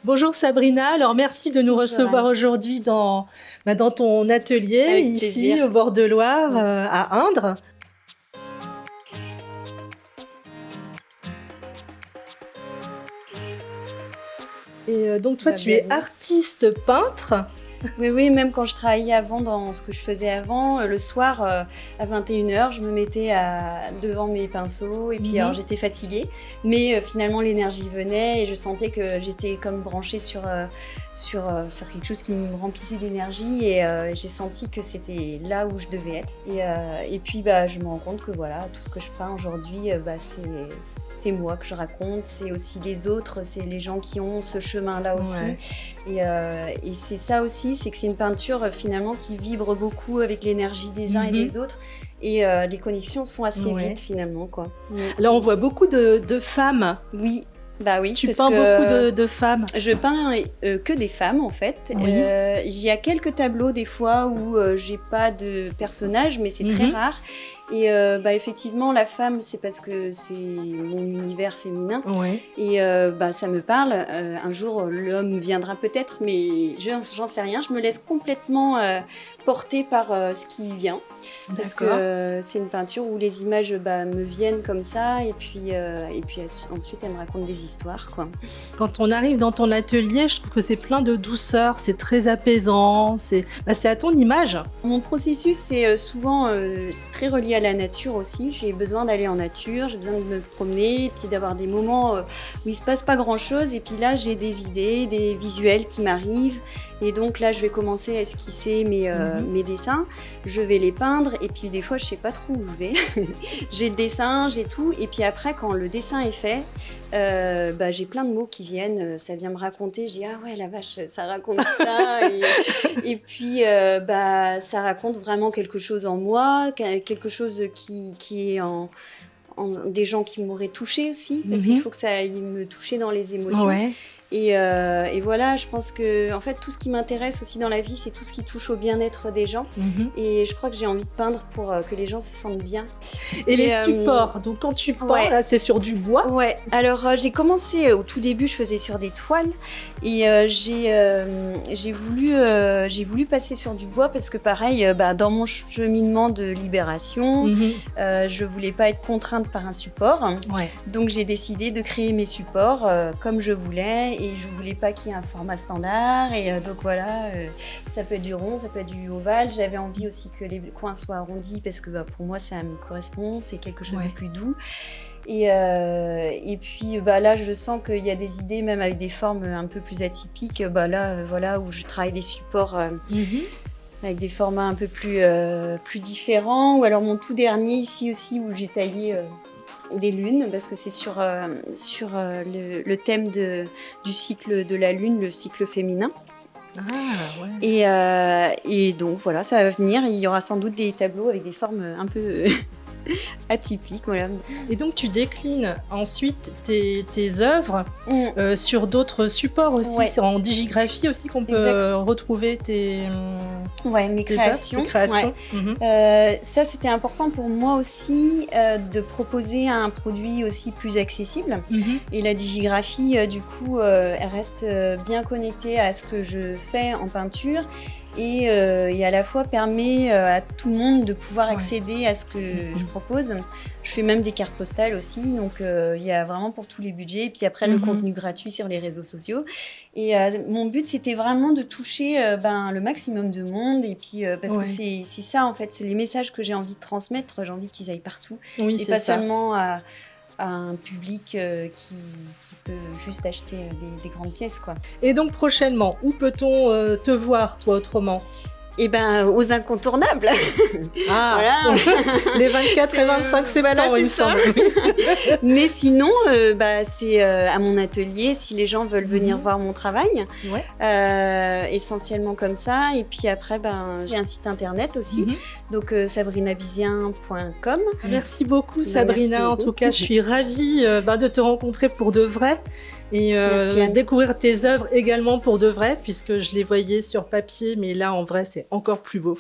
Bonjour Sabrina, alors merci de nous Bonjour recevoir Anne. aujourd'hui dans ton atelier, Avec ici plaisir. au bord de Loire, à Indre. Et donc toi, tu es Bienvenue. artiste peintre. Oui, même quand je travaillais avant dans ce que je faisais avant, le soir à 21h, je me mettais devant mes pinceaux et puis alors j'étais fatiguée, mais finalement l'énergie venait et je sentais que j'étais comme branchée sur quelque chose qui me remplissait d'énergie et j'ai senti que c'était là où je devais être. Et puis je me rends compte que voilà, tout ce que je peins aujourd'hui, c'est moi que je raconte, c'est aussi les autres, c'est les gens qui ont ce chemin-là aussi. Ouais. Et c'est ça aussi, c'est que c'est une peinture finalement qui vibre beaucoup avec l'énergie des uns et des autres. Et les connexions se font assez vite finalement, quoi. Alors on voit beaucoup de femmes. Oui. Bah oui, tu peins beaucoup de femmes. Je peins que des femmes en fait. Oui. Il y a quelques tableaux des fois où j'ai pas de personnage, mais c'est très rare. Et effectivement, la femme, c'est parce que c'est mon univers féminin. Ouais. Et ça me parle. Un jour, l'homme viendra peut-être, mais j'en sais rien. Je me laisse complètement porter par ce qui vient. Parce que c'est une peinture où les images me viennent comme ça. Et puis ensuite, elle me raconte des histoires, quoi. Quand on arrive dans ton atelier, je trouve que c'est plein de douceur, c'est très apaisant. C'est à ton image. Mon processus, c'est souvent c'est très relié à la nature aussi. J'ai besoin d'aller en nature, j'ai besoin de me promener, et puis d'avoir des moments où il se passe pas grand-chose. Et puis là, j'ai des idées, des visuels qui m'arrivent. Et donc là, je vais commencer à esquisser mes dessins. Je vais les peindre. Et puis des fois, je sais pas trop où je vais. J'ai le dessin, j'ai tout. Et puis après, quand le dessin est fait, j'ai plein de mots qui viennent. Ça vient me raconter. Je dis, ah ouais, la vache, ça raconte ça. Et puis, ça raconte vraiment quelque chose en moi, quelque chose qui est en des gens qui m'auraient touchée aussi, parce qu'il faut que ça aille me toucher dans les émotions. Ouais. Et voilà, je pense que en fait, tout ce qui m'intéresse aussi dans la vie, c'est tout ce qui touche au bien-être des gens. Et je crois que j'ai envie de peindre pour que les gens se sentent bien. Et les supports, donc quand tu peins, là, c'est sur du bois. Ouais, alors j'ai commencé au tout début, je faisais sur des toiles et j'ai voulu passer sur du bois parce que pareil, dans mon cheminement de libération, je voulais pas être contrainte par un support. Ouais. Donc j'ai décidé de créer mes supports comme je voulais. Et je voulais pas qu'il y ait un format standard. Et donc voilà, ça peut être du rond, ça peut être du ovale. J'avais envie aussi que les coins soient arrondis parce que pour moi, ça me correspond. C'est quelque chose de plus doux. Et puis là, je sens qu'il y a des idées, même avec des formes un peu plus atypiques. Voilà, où je travaille des supports avec des formats un peu plus différents. Ou alors mon tout dernier ici aussi, où j'ai taillé des lunes, parce que c'est sur le thème du cycle de la lune, le cycle féminin. Ah, ouais. Et donc voilà, ça va venir. Il y aura sans doute des tableaux avec des formes un peu atypiques. Voilà. Et donc tu déclines ensuite tes œuvres sur d'autres supports aussi. Ouais. C'est en digigraphie aussi qu'on peut retrouver mes créations. Ouais. Ça, c'était important pour moi aussi de proposer un produit aussi plus accessible. Et la digigraphie, du coup, elle reste bien connectée à ce que je fais en peinture. Et à la fois permet à tout le monde de pouvoir accéder à ce que je propose. Je fais même des cartes postales aussi, donc il y a vraiment pour tous les budgets. Et puis après, le contenu gratuit sur les réseaux sociaux. Et mon but, c'était vraiment de toucher le maximum de monde. Et puis, parce que c'est ça, en fait, c'est les messages que j'ai envie de transmettre. J'ai envie qu'ils aillent partout. Oui, et pas seulement à un public qui peut juste acheter des grandes pièces, quoi. Et donc prochainement, où peut-on te voir, toi, autrement ? Aux incontournables. Ah, voilà. Les 24 et 25 septembre, il me semble. Mais sinon, c'est à mon atelier, si les gens veulent venir voir mon travail. Essentiellement comme ça. Et puis après, j'ai un site internet aussi, donc sabrinabizien.com. Merci beaucoup, Sabrina. Merci. En tout cas, je suis ravie de te rencontrer pour de vrai. Et découvrir tes œuvres également pour de vrai, puisque je les voyais sur papier, mais là, en vrai, c'est encore plus beau.